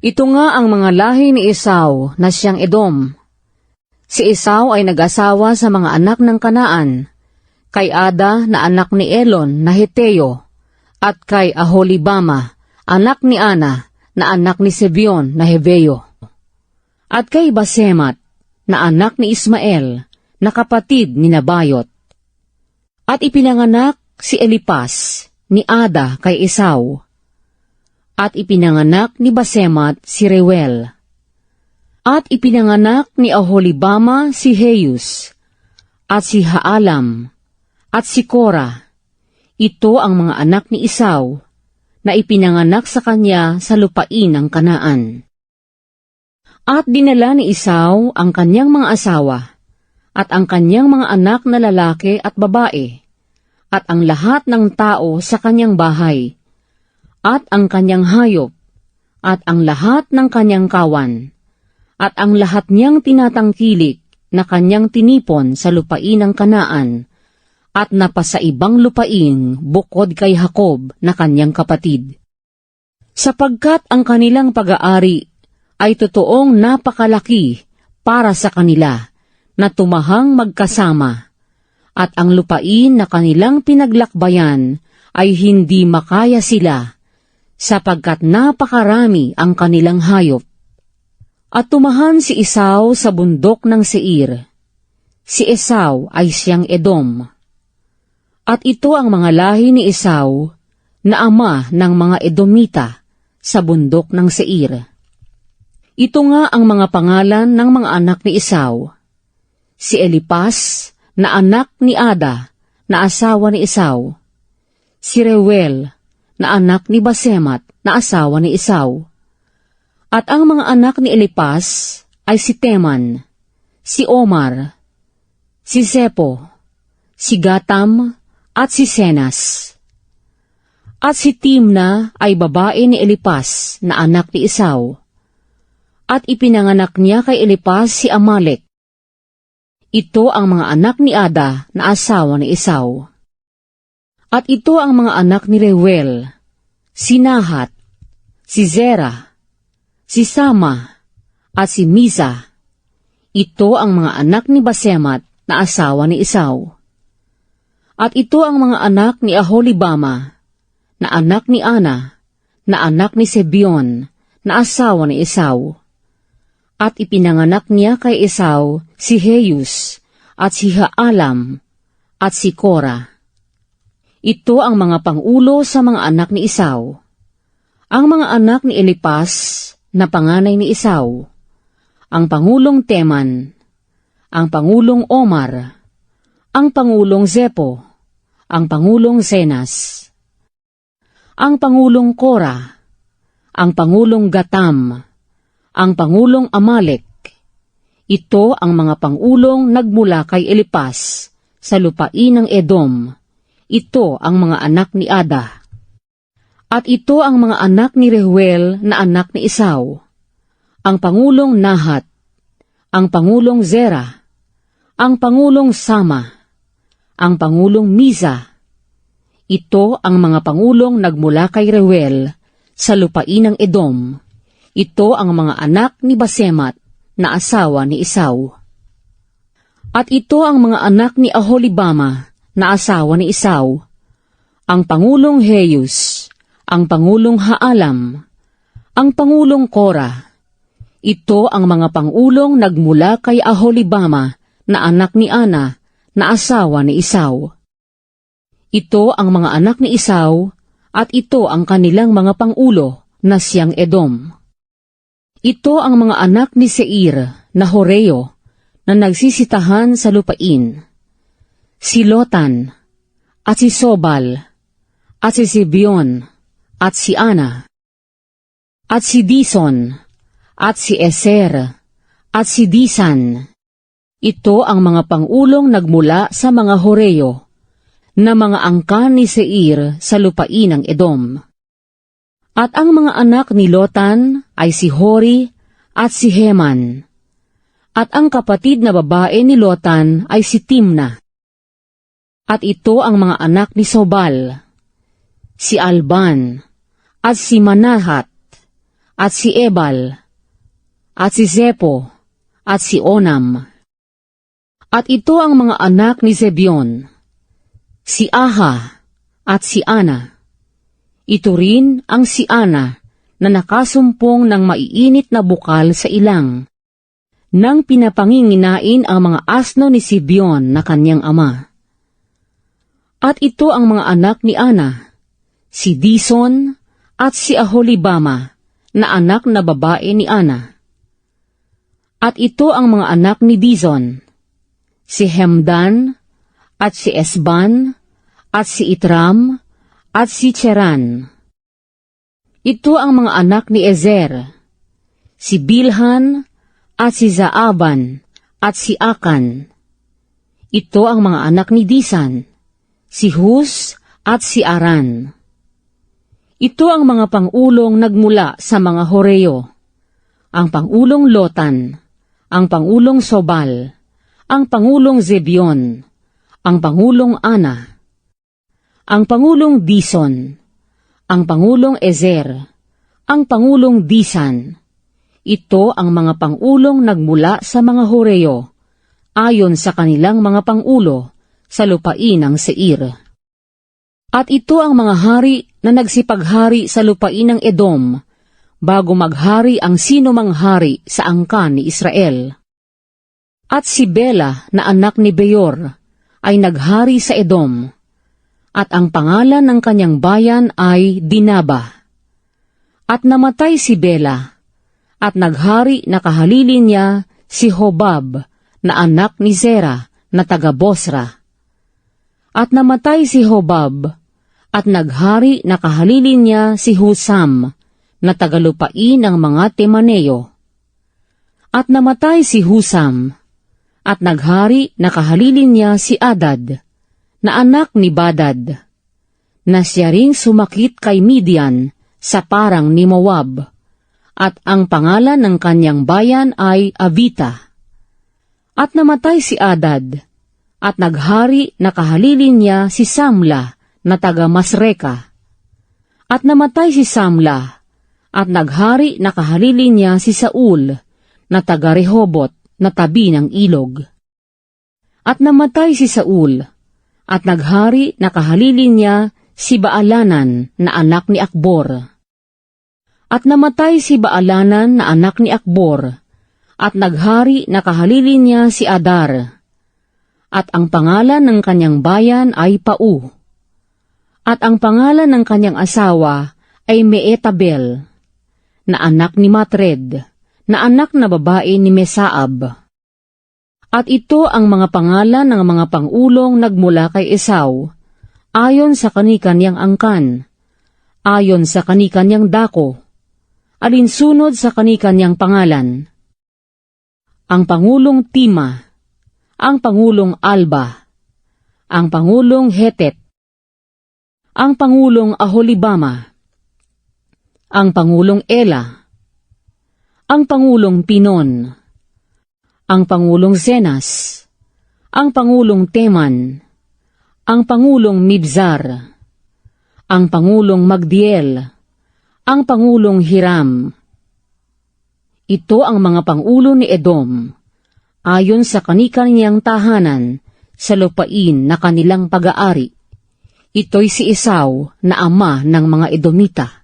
Ito nga ang mga lahi ni Esau na siyang Edom. Si Esau ay nag-asawa sa mga anak ng Kanaan, kay Ada na anak ni Elon na Heteo, at kay Aholibama, anak ni Ana na anak ni Sibeon na Heveo, at kay Basemat na anak ni Ismael na kapatid ni Nabayot. At ipinanganak si Elipas ni Ada kay Esau, at ipinanganak ni Basemat si Reuel. At ipinanganak ni Aholibama si Heus, at si Haalam, at si Kora. Ito ang mga anak ni Esau, na ipinanganak sa kanya sa lupain ng Kanaan. At dinala ni Esau ang kanyang mga asawa, at ang kanyang mga anak na lalaki at babae, at ang lahat ng tao sa kanyang bahay, at ang kanyang hayop, at ang lahat ng kanyang kawan, at ang lahat niyang tinatangkilik na kanyang tinipon sa lupain ng Kanaan, at napasa ibang lupain bukod kay Jacob na kanyang kapatid. Sapagkat ang kanilang pag-aari ay totoong napakalaki para sa kanila na tumahang magkasama, at ang lupain na kanilang pinaglakbayan ay hindi makaya sila, sapagkat napakarami ang kanilang hayop. At tumahan si Esau sa bundok ng Seir. Si Esau ay siyang Edom. At ito ang mga lahi ni Esau na ama ng mga Edomita sa bundok ng Seir. Ito nga ang mga pangalan ng mga anak ni Esau. Si Elipas na anak ni Ada na asawa ni Esau. Si Reuel na anak ni Basemat na asawa ni Esau. At ang mga anak ni Elipas ay si Teman, si Omar, si Sepo, si Gatam, at si Senas. At si Timna ay babae ni Elipas na anak ni Esau. At ipinanganak niya kay Elipas si Amalek. Ito ang mga anak ni Ada na asawa ni Esau. At ito ang mga anak ni Reuel, si Nahat, si Zerah, si Sama, at si Miza. Ito ang mga anak ni Basemat na asawa ni Esau. At ito ang mga anak ni Aholibama, na anak ni Ana, na anak ni Sibeon, na asawa ni Esau. At ipinanganak niya kay Esau si Heus, at si Haalam, at si Kora. Ito ang mga pangulo sa mga anak ni Esau. Ang mga anak ni Elipas na panganay ni Esau, ang pangulong Teman, ang pangulong Omar, ang pangulong Zepo, ang pangulong Senas, ang pangulong Kora, ang pangulong Gatam, ang pangulong Amalek. Ito ang mga pangulong nagmula kay Elipas sa lupain ng Edom. Ito ang mga anak ni Ada. At ito ang mga anak ni Reuel na anak ni Esau, ang pangulong Nahat, ang pangulong Zerah, ang pangulong Sama, ang pangulong Miza. Ito ang mga pangulong nagmula kay Reuel sa lupain ng Edom. Ito ang mga anak ni Basemat na asawa ni Esau. At ito ang mga anak ni Aholibama na asawa ni Esau, ang pangulong Heus, ang pangulong Haalam, ang pangulong Kora. Ito ang mga pangulong nagmula kay Aholibama na anak ni Ana na asawa ni Esau. Ito ang mga anak ni Esau, at ito ang kanilang mga pangulo na siyang Edom. Ito ang mga anak ni Seir na Horeo na nagsisitahan sa lupain. Si Lotan, at si Sobal, at si Sibeon, at si Ana, at si Dison, at si Eser, at si Disan. Ito ang mga pangulong nagmula sa mga Horeo, na mga angkan ni Seir sa lupain ng Edom. At ang mga anak ni Lotan ay si Hori at si Heman. At ang kapatid na babae ni Lotan ay si Timna. At ito ang mga anak ni Sobal, si Alban, at si Manahat, at si Ebal, at si Zepo, at si Onam. At ito ang mga anak ni Zebion, si Aha, at si Ana. Ito rin ang si Ana na nakasumpong ng maiinit na bukal sa ilang, nang pinapanginginain ang mga asno ni Sibeon na kanyang ama. At ito ang mga anak ni Ana, si Dison at si Aholibama na anak na babae ni Ana. At ito ang mga anak ni Dison, si Hemdan at si Esban at si Itram at si Cheran. Ito ang mga anak ni Ezer, si Bilhan at si Zaaban at si Akan. Ito ang mga anak ni Disan, si Hus at si Aran. Ito ang mga pangulong nagmula sa mga Horeo, ang pangulong Lotan, ang pangulong Sobal, ang pangulong Zebion, ang pangulong Ana, ang pangulong Dison, ang pangulong Ezer, ang pangulong Disan. Ito ang mga pangulong nagmula sa mga Horeo, ayon sa kanilang mga pangulo sa lupain ng Seir. At ito ang mga hari na nagsipaghari sa lupain ng Edom, bago maghari ang sinumang hari sa angkan ni Israel. At si Bela na anak ni Beor ay naghari sa Edom, at ang pangalan ng kanyang bayan ay Dinaba. At namatay si Bela, at naghari na kahalili niya si Hobab na anak ni Zera na taga Bosra. At namatay si Hobab, at naghari na kahalili niya si Husam na tagalupain ng mga Temaneo. At namatay si Husam, at naghari na kahalili niya si Adad na anak ni Badad, na siya ring sumakit kay Midian sa parang ni Moab. At ang pangalan ng kanyang bayan ay Avita. At namatay si Adad, at naghari na kahalili niya si Samla na taga Masreka. At namatay si Samla, at naghari na kahalili niya si Saul na taga Rehobot na tabi ng ilog. At namatay si Saul, at naghari na kahalili niya si Baalanan na anak ni Akbor. At namatay si Baalanan na anak ni Akbor, at naghari na kahalili niya si Adar. At ang pangalan ng kanyang bayan ay Pau. At ang pangalan ng kanyang asawa ay Meetabel, na anak ni Matred, na anak na babae ni Mesaab. At ito ang mga pangalan ng mga pangulong nagmula kay Esau, ayon sa kani-kanyang angkan, ayon sa kani-kanyang dako, alinsunod sa kani-kanyang pangalan. Ang pangulong Tima, ang pangulong Alba, ang pangulong Hetet, ang pangulong Aholibama, ang pangulong Ela, ang pangulong Pinon, ang pangulong Zenas, ang pangulong Teman, ang pangulong Mibzar, ang pangulong Magdiel, ang pangulong Hiram. Ito ang mga pangulo ni Edom, ayon sa kani-kaniyang tahanan sa lupain na kanilang pag-aari. Ito'y si Esau na ama ng mga Edomita.